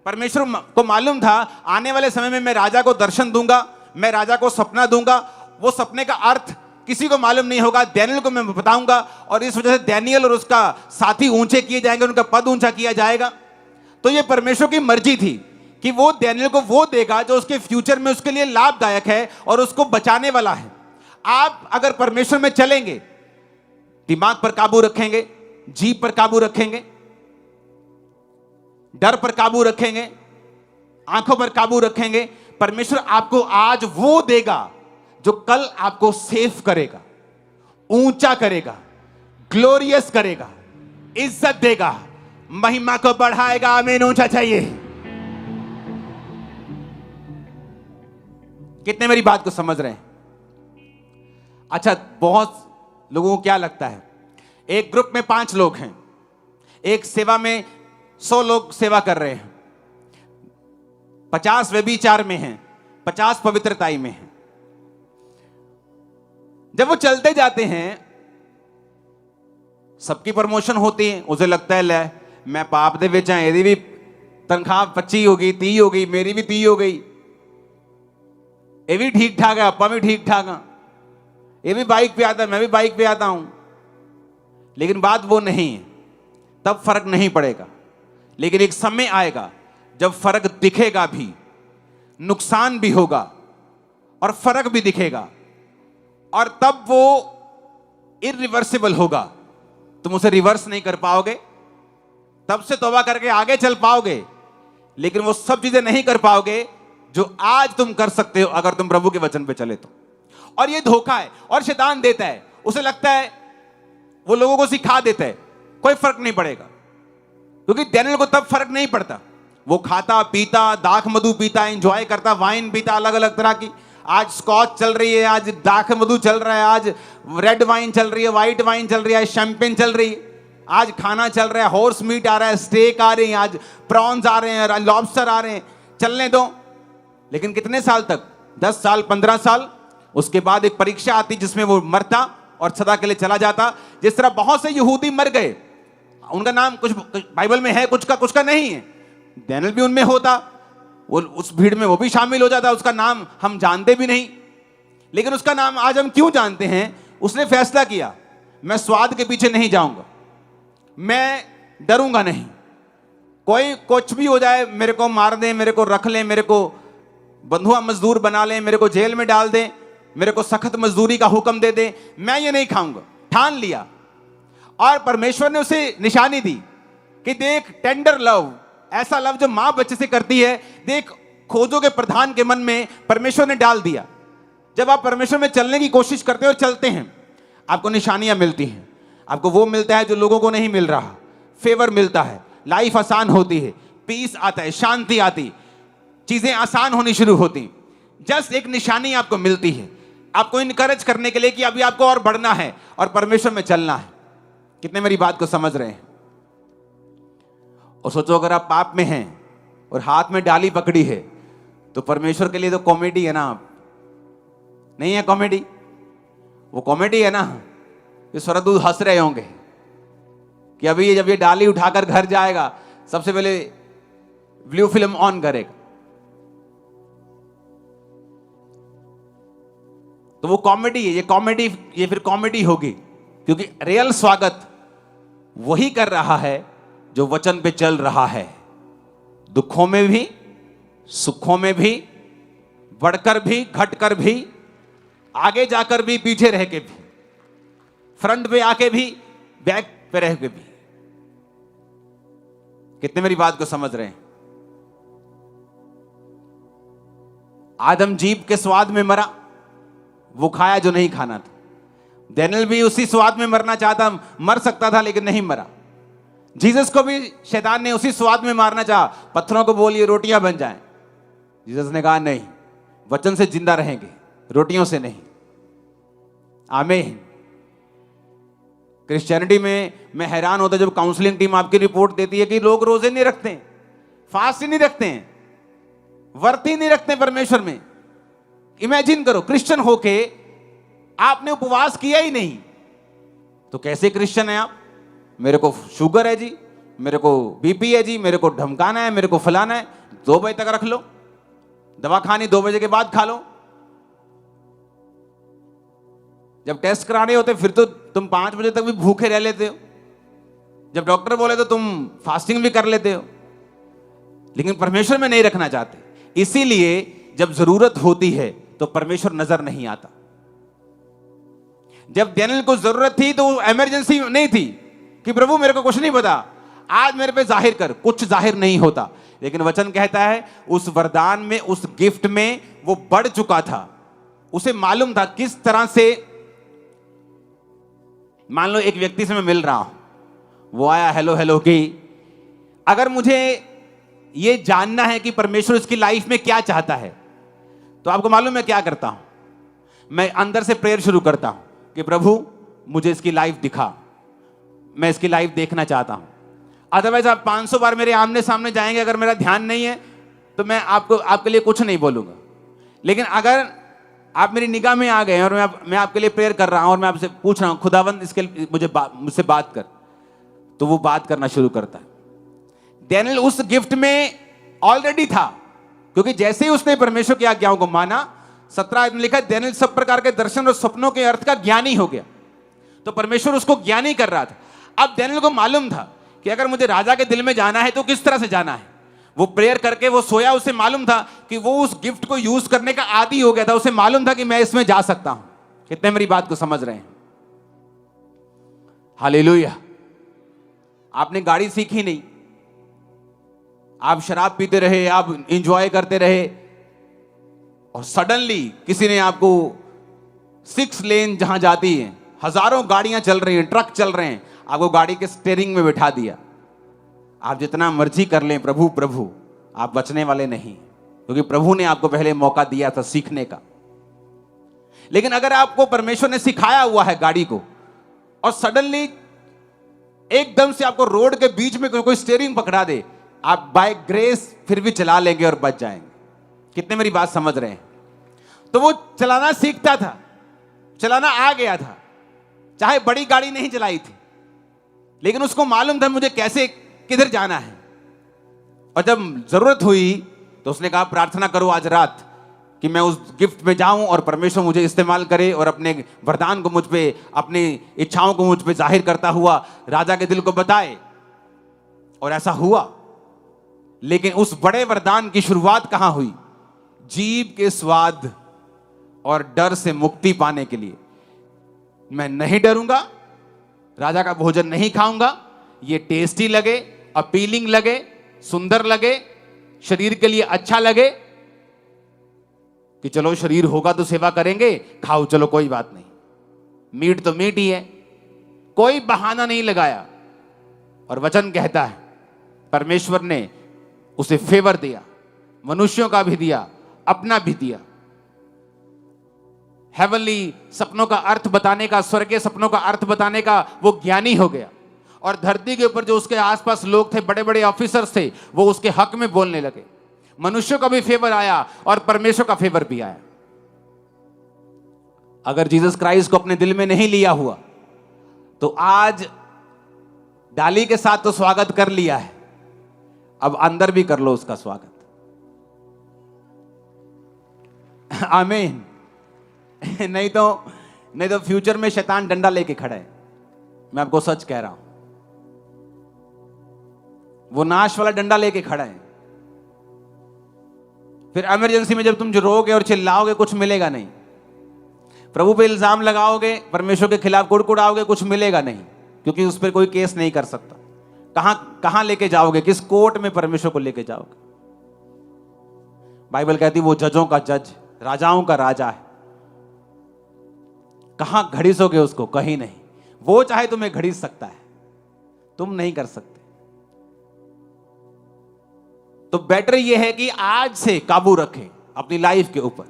परमेश्वर को मालूम था आने वाले समय में मैं राजा को दर्शन दूंगा, मैं राजा को सपना दूंगा, वो सपने का अर्थ किसी को मालूम नहीं होगा, डैनियल को मैं बताऊंगा, और इस वजह से डैनियल और उसका साथी ऊंचे किए जाएंगे, उनका पद ऊंचा किया जाएगा। तो ये परमेश्वर की मर्जी थी कि वो डैनियल को वो देगा जो उसके फ्यूचर में उसके लिए लाभदायक है और उसको बचाने वाला है। आप अगर परमेश्वर में चलेंगे, दिमाग पर काबू रखेंगे, जीभ पर काबू रखेंगे, डर पर काबू रखेंगे, आंखों पर काबू रखेंगे, परमेश्वर आपको आज वो देगा जो कल आपको सेफ करेगा, ऊंचा करेगा, ग्लोरियस करेगा, इज्जत देगा, महिमा को बढ़ाएगा। आमीन। ऊंचा चाहिए। कितने मेरी बात को समझ रहे हैं? अच्छा, बहुत लोगों को क्या लगता है, एक ग्रुप में 5 लोग हैं, एक सेवा में 100 लोग सेवा कर रहे हैं, 50 व्यभिचार में हैं, 50 पवित्रताई में हैं। जब वो चलते जाते हैं, सबकी प्रमोशन होती है, उसे लगता है ले मैं पाप दे विच हां, एदी भी तनख्वाह 25 हो गई, 30 हो गई, मेरी भी 30 हो गई, ये भी ठीक ठाक है, अपा भी ठीक ठाक है, ये भी बाइक पे आता है, मैं भी बाइक पे आता हूं। लेकिन बात वो नहीं है, तब फर्क नहीं पड़ेगा। लेकिन एक समय आएगा जब फर्क दिखेगा भी, नुकसान भी होगा और फर्क भी दिखेगा, और तब वो इरिवर्सिबल होगा। तुम उसे रिवर्स नहीं कर पाओगे, तब से तौबा करके आगे चल पाओगे, लेकिन वो सब चीजें नहीं कर पाओगे जो आज तुम कर सकते हो अगर तुम प्रभु के वचन पे चले तो। और ये धोखा है, और शैतान देता है, उसे लगता है वो लोगों को सिखा देता है, कोई फर्क नहीं पड़ेगा। क्योंकि डैनियल को तब फर्क नहीं पड़ता, वो खाता पीता, दाख मधु पीता, एंजॉय करता, वाइन पीता अलग अलग तरह की। आज स्कॉच चल रही है, आज दाख मधु चल रहा है, आज रेड वाइन चल रही है, व्हाइट वाइन चल रही है, आज शैंपेन चल रही है, आज खाना चल रहा है, हॉर्स मीट आ रहा है, स्टेक आ रहे हैं, आज प्रॉन्स आ रहे हैं, लॉबस्टर आ रहे हैं, चलने दो। लेकिन कितने साल तक? 10 साल, 15 साल। उसके बाद एक परीक्षा आती जिसमें वो मरता और सदा के लिए चला जाता। जिस तरह बहुत से यहूदी मर गए, उनका नाम कुछ बाइबल में है, कुछ का नहीं है, डैनियल भी उनमें होता, वो उस भीड़ में वो भी शामिल हो जाता, उसका नाम हम जानते भी नहीं। लेकिन उसका नाम आज हम क्यों जानते हैं? उसने फैसला किया, मैं स्वाद के पीछे नहीं जाऊंगा, मैं डरूंगा नहीं, कोई कुछ भी हो जाए, मेरे को मार दें, मेरे को रख लें, मेरे को बंधुआ मजदूर बना लें, मेरे को जेल में डाल दें, मेरे को सख्त मजदूरी का हुक्म दे दें, मैं ये नहीं खाऊंगा। ठान लिया। और परमेश्वर ने उसे निशानी दी कि देख, टेंडर लव, ऐसा लव जो मां बच्चे से करती है। देख, खोजों के प्रधान के मन में परमेश्वर ने डाल दिया। जब आप परमेश्वर में चलने की कोशिश करते हो और चलते हैं, आपको निशानियां मिलती हैं। आपको वो मिलता है जो लोगों को नहीं मिल रहा, फेवर मिलता है, लाइफ आसान होती है, पीस आता है, शांति आती, चीजें आसान होनी शुरू होती। जस्ट एक निशानी आपको मिलती है, आपको इनकरेज करने के लिए कि अभी आपको और बढ़ना है और परमेश्वर में चलना है। कितने मेरी बात को समझ रहे हैं? और सोचो, अगर आप पाप में हैं और हाथ में डाली पकड़ी है, तो परमेश्वर के लिए तो कॉमेडी है ना। आप नहीं है कॉमेडी? वो कॉमेडी है ना। ये स्वर्गदूत हंस रहे होंगे कि अभी ये जब ये डाली उठाकर घर जाएगा, सबसे पहले ब्लू फिल्म ऑन करेगा। तो वो कॉमेडी है, ये फिर कॉमेडी होगी, क्योंकि रियल स्वागत वही कर रहा है जो वचन पे चल रहा है। दुखों में भी, सुखों में भी, बढ़कर भी, घटकर भी, आगे जाकर भी, पीछे रह के भी, फ्रंट पे आके भी, बैक पे रह के भी। कितने मेरी बात को समझ रहे हैं? आदम जीभ के स्वाद में मरा, वो खाया जो नहीं खाना था। डैनियल भी उसी स्वाद में मरना चाहता, मर सकता था लेकिन नहीं मरा। जीसस को भी शैतान ने उसी स्वाद में मारना चाहा, पत्थरों को बोलिए रोटियां बन जाएं। जीसस ने कहा नहीं, वचन से जिंदा रहेंगे, रोटियों से नहीं। आमीन। क्रिश्चियनिटी में मैं हैरान होता जब काउंसलिंग टीम आपकी रिपोर्ट देती है कि लोग रोजे नहीं रखते हैं, फास्ट ही नहीं रखते हैं, व्रत ही नहीं रखते परमेश्वर में। इमेजिन करो, क्रिश्चियन होके आपने उपवास किया ही नहीं, तो कैसे क्रिश्चियन है आप? मेरे को शुगर है जी, मेरे को बीपी है जी, मेरे को धमकाना है, मेरे को फलाना है, 2 बजे तक रख लो, दवा खानी 2 बजे के बाद खा लो। जब टेस्ट कराने होते फिर तो तुम 5 बजे तक भी भूखे रह लेते हो। जब डॉक्टर बोले तो तुम फास्टिंग भी कर लेते हो, लेकिन परमेश्वर में नहीं रखना चाहते। इसीलिए जब जरूरत होती है तो परमेश्वर नजर नहीं आता। जब डैनियल को जरूरत थी तो इमरजेंसी नहीं थी कि प्रभु मेरे को कुछ नहीं पता, आज मेरे पे जाहिर कर। कुछ जाहिर नहीं होता, लेकिन वचन कहता है उस वरदान में, उस गिफ्ट में वो बढ़ चुका था। उसे मालूम था किस तरह से। मान लो एक व्यक्ति से मैं मिल रहा हूं, वो आया हेलो हेलो की। अगर मुझे ये जानना है कि परमेश्वर इसकी लाइफ में क्या चाहता है, तो आपको मालूम मैं क्या करता हूं? मैं अंदर से प्रेयर शुरू करता हूं कि प्रभु मुझे इसकी लाइफ दिखा, मैं इसकी लाइफ देखना चाहता हूं। अदरवाइज आप 500 बार मेरे आमने सामने जाएंगे, अगर मेरा ध्यान नहीं है तो मैं आपके लिए कुछ नहीं बोलूंगा। लेकिन अगर आप मेरी निगाह में आ गए और मैं आपके लिए प्रेयर कर रहा हूं और मैं आपसे पूछ रहा हूं खुदावंद इसके मुझसे बात कर, तो वो बात करना शुरू करता है। डैनियल उस गिफ्ट में ऑलरेडी था, क्योंकि जैसे ही उसने परमेश्वर की आज्ञाओं को माना, 17 आयत में लिखा है डैनियल सब प्रकार के दर्शन और सपनों के अर्थ का ज्ञानी हो गया। तो परमेश्वर उसको ज्ञानी कर रहा था। अब डैनियल को मालूम था कि अगर मुझे राजा के दिल में जाना है तो किस तरह से जाना है। वो प्रेयर करके वो सोया, उसे मालूम था कि वो उस गिफ्ट को यूज करने का आदी हो गया था। उसे मालूम था कि मैं इसमें जा सकता हूं। कितने मेरी बात को समझ रहे हैं? हालेलुया। आपने गाड़ी सीखी नहीं, आप शराब पीते रहे, आप इंजॉय करते रहे, और सडनली किसी ने आपको 6 लेन जहां जाती है, हजारों गाड़ियां चल रही हैं, ट्रक चल रहे हैं, आपको गाड़ी के स्टीयरिंग में बिठा दिया। आप जितना मर्जी कर लें प्रभु प्रभु, आप बचने वाले नहीं, क्योंकि प्रभु ने आपको पहले मौका दिया था सीखने का। लेकिन अगर आपको परमेश्वर ने सिखाया हुआ है गाड़ी को, और सडनली एकदम से आपको रोड के बीच में कोई स्टीयरिंग पकड़ा दे, आप बाय ग्रेस फिर भी चला लेंगे और बच जाएंगे। कितने मेरी बात समझ रहे हैं? तो वो चलाना सीखता था, चलाना आ गया था, चाहे बड़ी गाड़ी नहीं चलाई थी, लेकिन उसको मालूम था मुझे कैसे किधर जाना है। और जब जरूरत हुई तो उसने कहा प्रार्थना करो आज रात कि मैं उस गिफ्ट में जाऊं और परमेश्वर मुझे इस्तेमाल करे और अपने वरदान को मुझ पे, अपनी इच्छाओं को मुझ पे जाहिर करता हुआ राजा के दिल को बताए। और ऐसा हुआ। लेकिन उस बड़े वरदान की शुरुआत कहां हुई? जीभ के स्वाद और डर से मुक्ति पाने के लिए। मैं नहीं डरूंगा, राजा का भोजन नहीं खाऊंगा, ये टेस्टी लगे, अपीलिंग लगे, सुंदर लगे, शरीर के लिए अच्छा लगे कि चलो शरीर होगा तो सेवा करेंगे, खाओ चलो कोई बात नहीं, मीट तो मीट ही है, कोई बहाना नहीं लगाया। और वचन कहता है परमेश्वर ने उसे फेवर दिया, मनुष्यों का भी दिया, अपना भी दिया। हेवनली सपनों का अर्थ बताने का, स्वर्गीय सपनों का अर्थ बताने का वो ज्ञानी हो गया। और धरती के ऊपर जो उसके आसपास लोग थे, बड़े बड़े ऑफिसर्स थे, वो उसके हक में बोलने लगे। मनुष्यों का भी फेवर आया और परमेश्वर का फेवर भी आया। अगर जीसस क्राइस्ट को अपने दिल में नहीं लिया हुआ तो आज डाली के साथ तो स्वागत कर लिया है, अब अंदर भी कर लो उसका स्वागत। आमीन। नहीं तो फ्यूचर में शैतान डंडा लेके खड़ा है। मैं आपको सच कह रहा हूं, वो नाश वाला डंडा लेके खड़ा है। फिर इमरजेंसी में जब तुम जो रोगे और चिल्लाओगे, कुछ मिलेगा नहीं। प्रभु पे इल्जाम लगाओगे, परमेश्वर के खिलाफ कुड़कुड़ाओगे, कुछ मिलेगा नहीं, क्योंकि उस पर कोई केस नहीं कर सकता। कहां लेके जाओगे? किस कोर्ट में परमेश्वर को लेके जाओगे? बाइबल कहती वो जजों का जज, राजाओं का राजा है। कहां घड़ीसोगे उसको? कहीं नहीं। वो चाहे तुम्हें घड़ीस सकता है, तुम नहीं कर सकते। तो बेटर यह है कि आज से काबू रखें अपनी लाइफ के ऊपर,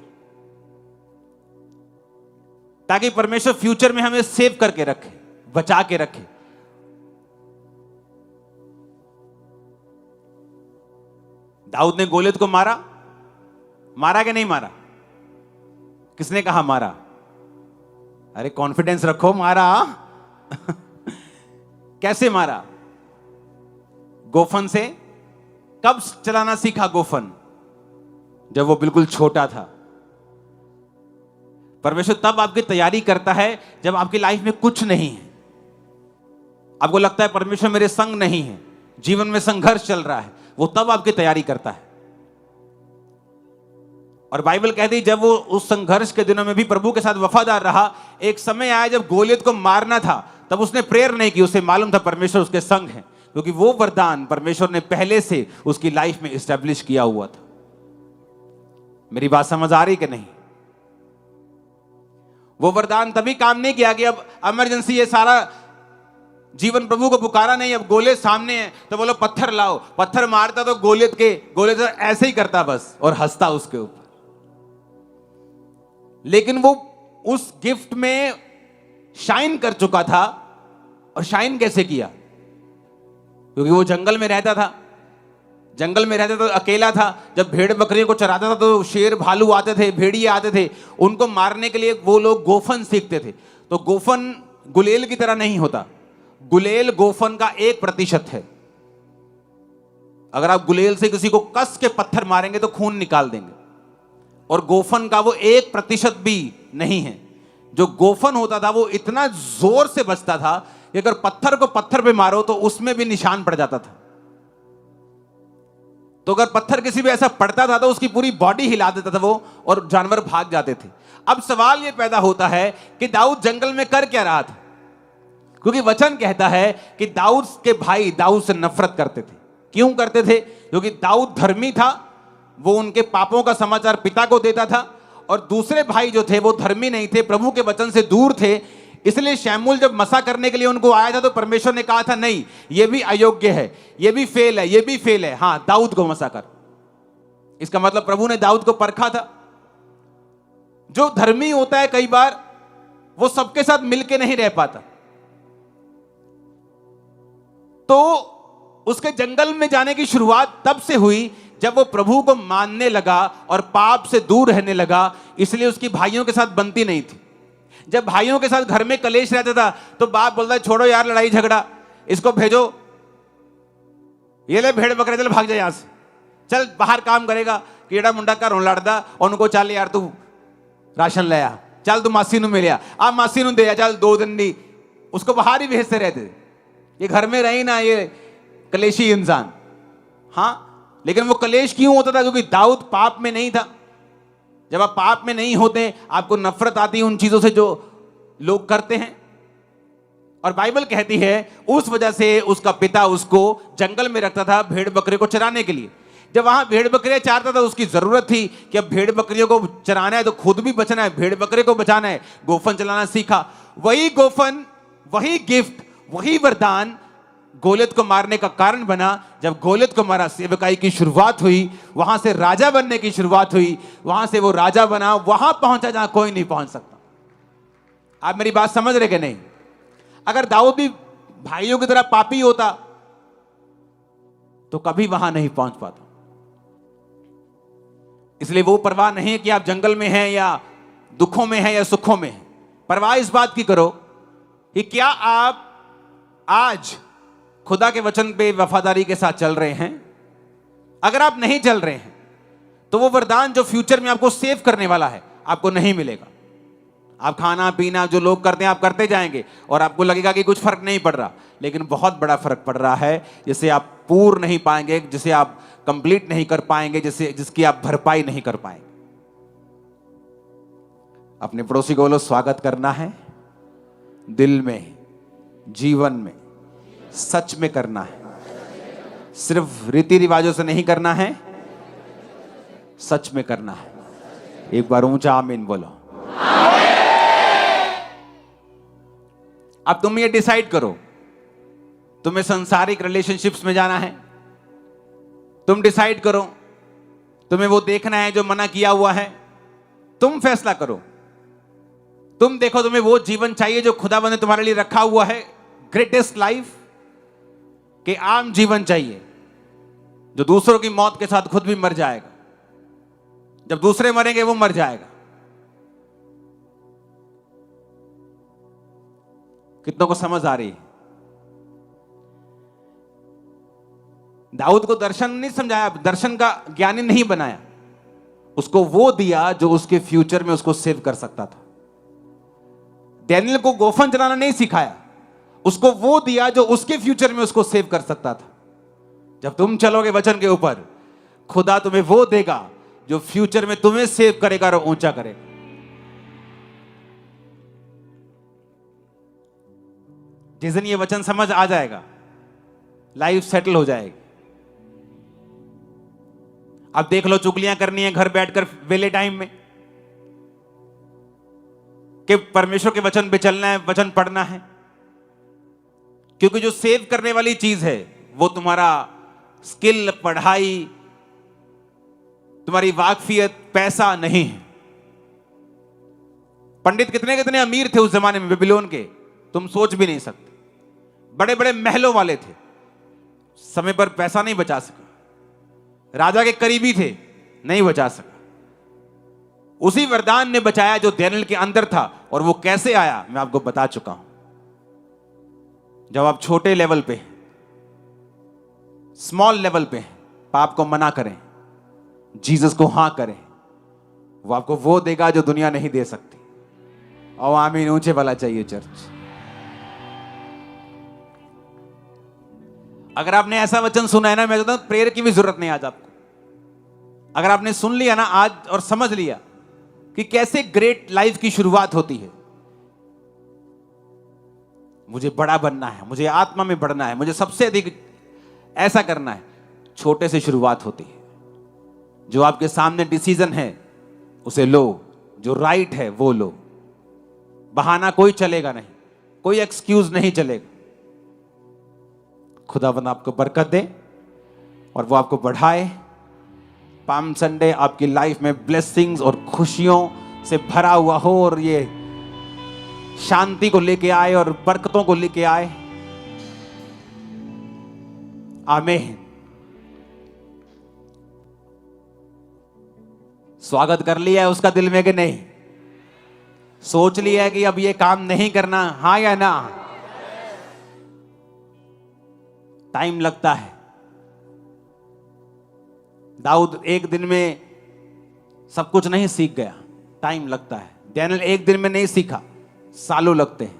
ताकि परमेश्वर फ्यूचर में हमें सेव करके रखे, बचा के रखे। दाऊद ने गोलियत को मारा कि नहीं मारा? किसने कहा मारा? अरे कॉन्फिडेंस रखो, मारा। कैसे मारा? गोफन से। कब चलाना सीखा गोफन? जब वो बिल्कुल छोटा था। परमेश्वर तब आपकी तैयारी करता है जब आपकी लाइफ में कुछ नहीं है, आपको लगता है परमेश्वर मेरे संग नहीं है, जीवन में संघर्ष चल रहा है, वो तब आपकी तैयारी करता है। और बाइबल कहती है जब वो उस संघर्ष के दिनों में भी प्रभु के साथ वफादार रहा, एक समय आया जब गोलियत को मारना था, तब उसने प्रेयर नहीं की। उसे मालूम था परमेश्वर उसके संग है, क्योंकि वो वरदान परमेश्वर ने पहले से उसकी लाइफ में एस्टेब्लिश किया हुआ था। मेरी बात समझ आ रही कि नहीं? वो वरदान तभी काम नहीं किया कि अब इमरजेंसी, ये सारा जीवन प्रभु को पुकारा नहीं, अब गोलियत सामने है तो बोलो पत्थर लाओ। पत्थर मारता तो गोलियत ऐसे ही करता बस, और हंसता उसके ऊपर। लेकिन वो उस गिफ्ट में शाइन कर चुका था। और शाइन कैसे किया? क्योंकि वो जंगल में रहता था। जंगल में रहता तो अकेला था। जब भेड़ बकरियों को चराता था तो शेर भालू आते थे, भेड़िए आते थे, उनको मारने के लिए वो लोग गोफन सीखते थे। तो गोफन गुलेल की तरह नहीं होता। गुलेल गोफन का 1% है। अगर आप गुलेल से किसी को कस के पत्थर मारेंगे तो खून निकाल देंगे, और गोफन का वो 1% भी नहीं है। जो गोफन होता था वो इतना जोर से बजता था कि अगर पत्थर को पत्थर पे मारो तो उसमें भी निशान पड़ जाता था। तो अगर पत्थर किसी भी ऐसा पड़ता था तो उसकी पूरी बॉडी हिला देता था वो, और जानवर भाग जाते थे। अब सवाल यह पैदा होता है कि दाऊद जंगल में कर क्या रहा था? क्योंकि वचन कहता है कि दाऊद के भाई दाऊद से नफरत करते थे। क्यों करते थे? क्योंकि दाऊद धर्मी था, वो उनके पापों का समाचार पिता को देता था, और दूसरे भाई जो थे वो धर्मी नहीं थे, प्रभु के वचन से दूर थे। इसलिए शमूएल जब मसा करने के लिए उनको आया था तो परमेश्वर ने कहा था नहीं, ये भी अयोग्य है, ये भी फेल है, ये भी फेल है, हाँ दाऊद को मसा कर। इसका मतलब प्रभु ने दाऊद को परखा था। जो धर्मी होता है कई बार वो सबके साथ मिलके नहीं रह पाता, तो उसके जंगल में जाने की शुरुआत तब से हुई जब वो प्रभु को मानने लगा और पाप से दूर रहने लगा। इसलिए उसकी भाइयों के साथ बनती नहीं थी। जब भाइयों के साथ घर में कलेश रहता था तो बाप बोलता है छोड़ो यार लड़ाई झगड़ा, इसको भेजो, ये ले भेड़ बकरे, चल भाग जा यहां से, चल बाहर काम करेगा, कीड़ा मुंडा का रोन लड़दा, और उनको चल यार तू राशन ले आ, चल तू मासी नु मिलिया, आ मासी नु दे आ, चल 2 दिन दी। उसको बाहर ही भेजते रहते थे, ये घर में रही ना ये कलेशी इंसान। हाँ, लेकिन वो कलेश क्यों होता था? क्योंकि दाऊद पाप में नहीं था। जब आप पाप में नहीं होते, आपको नफरत आती है उन चीजों से जो लोग करते हैं। और बाइबल कहती है उस वजह से उसका पिता उसको जंगल में रखता था भेड़ बकरे को चराने के लिए। जब वहां भेड़ बकरियां चारता था, उसकी जरूरत थी कि अब भेड़ बकरियों को चराना है तो खुद भी बचना है, भेड़ बकरे को बचाना है। गोफन चलाना सीखा। वही गोफन, वही गिफ्ट, वही वरदान गोलियत को मारने का कारण बना। जब गोलियत को मारा, सेवकाई की शुरुआत हुई, वहां से राजा बनने की शुरुआत हुई, वहां से वो राजा बना, वहां पहुंचा जहां कोई नहीं पहुंच सकता। आप मेरी बात समझ रहे कि नहीं? अगर दाऊद भी भाइयों की तरह पापी होता तो कभी वहां नहीं पहुंच पाता। इसलिए वो परवाह नहीं है कि आप जंगल में हैं या दुखों में हैं या सुखों में हैं। परवाह इस बात की करो कि क्या आप आज खुदा के वचन पे वफादारी के साथ चल रहे हैं। अगर आप नहीं चल रहे हैं तो वो वरदान जो फ्यूचर में आपको सेव करने वाला है आपको नहीं मिलेगा। आप खाना पीना जो लोग करते हैं आप करते जाएंगे और आपको लगेगा कि कुछ फर्क नहीं पड़ रहा, लेकिन बहुत बड़ा फर्क पड़ रहा है, जिसे आप पूर्ण नहीं पाएंगे, जिसे आप कंप्लीट नहीं कर पाएंगे, जिसकी आप भरपाई नहीं कर पाएंगे। अपने पड़ोसी को बोलो, स्वागत करना है दिल में, जीवन में, सच में करना है। सिर्फ रीति रिवाजों से नहीं करना है, सच में करना है। एक बार ऊंचा आमीन बोलो। अब तुम ये डिसाइड करो, तुम्हें सांसारिक रिलेशनशिप्स में जाना है। तुम डिसाइड करो, तुम्हें वो देखना है जो मना किया हुआ है। तुम फैसला करो। तुम देखो, तुम्हें वो जीवन चाहिए जो खुदावंद ने तुम्हारे लिए रखा हुआ है, ग्रेटेस्ट लाइफ, कि आम जीवन चाहिए जो दूसरों की मौत के साथ खुद भी मर जाएगा। जब दूसरे मरेंगे वो मर जाएगा। कितनों को समझ आ रही है? दाऊद को दर्शन नहीं समझाया, दर्शन का ज्ञानी नहीं बनाया, उसको वो दिया जो उसके फ्यूचर में उसको सेव कर सकता था। डैनियल को गोफन चलाना नहीं सिखाया, उसको वो दिया जो उसके फ्यूचर में उसको सेव कर सकता था। जब तुम चलोगे वचन के ऊपर, खुदा तुम्हें वो देगा जो फ्यूचर में तुम्हें सेव करेगा और ऊंचा करेगा। जिस दिन ये वचन समझ आ जाएगा, लाइफ सेटल हो जाएगी। अब देख लो, चुगलियां करनी है घर बैठकर वेले टाइम में, कि परमेश्वर के वचन पे चलना है, वचन पढ़ना है, क्योंकि जो सेव करने वाली चीज है वो तुम्हारा स्किल, पढ़ाई, तुम्हारी वाकफियत, पैसा नहीं है। पंडित कितने कितने अमीर थे उस जमाने में बेबीलोन के, तुम सोच भी नहीं सकते। बड़े बड़े महलों वाले थे, समय पर पैसा नहीं बचा सका। राजा के करीबी थे, नहीं बचा सका। उसी वरदान ने बचाया जो डैनियल के अंदर था। और वो कैसे आया मैं आपको बता चुका हूं। जब आप छोटे लेवल पे, स्मॉल लेवल पे पाप को मना करें, जीसस को हां करें, वो आपको वो देगा जो दुनिया नहीं दे सकती। और आमीन ऊंचे वाला चाहिए चर्च। अगर आपने ऐसा वचन सुना है ना, मैं कहता हूं प्रेयर की भी जरूरत नहीं आज आपको। अगर आपने सुन लिया ना आज और समझ लिया कि कैसे ग्रेट लाइफ की शुरुआत होती है, मुझे बड़ा बनना है, मुझे आत्मा में बढ़ना है, मुझे सबसे अधिक ऐसा करना है, छोटे से शुरुआत होती है। जो आपके सामने डिसीजन है उसे लो, जो राइट है वो लो। बहाना कोई चलेगा नहीं, कोई एक्सक्यूज नहीं चलेगा। खुदावंद आपको बरकत दे और वो आपको बढ़ाए। पाम संडे आपकी लाइफ में ब्लेसिंग्स और खुशियों से भरा हुआ हो और ये शांति को लेके आए और बरकतों को लेके आए। आमीन। स्वागत कर लिया है उसका दिल में कि नहीं? सोच लिया है कि अब ये काम नहीं करना, हाँ या ना? टाइम लगता है। दाऊद एक दिन में सब कुछ नहीं सीख गया, टाइम लगता है। डैनियल एक दिन में नहीं सीखा, सालों लगते हैं।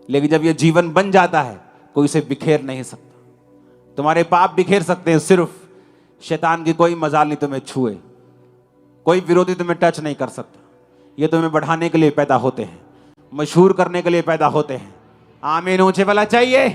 लेकिन जब ये जीवन बन जाता है, कोई इसे बिखेर नहीं सकता। तुम्हारे पाप बिखेर सकते हैं, सिर्फ शैतान की कोई मजाल नहीं तुम्हें छुए, कोई विरोधी तुम्हें टच नहीं कर सकता। ये तुम्हें बढ़ाने के लिए पैदा होते हैं, मशहूर करने के लिए पैदा होते हैं, आमीन ऊंचे वाला चाहिए।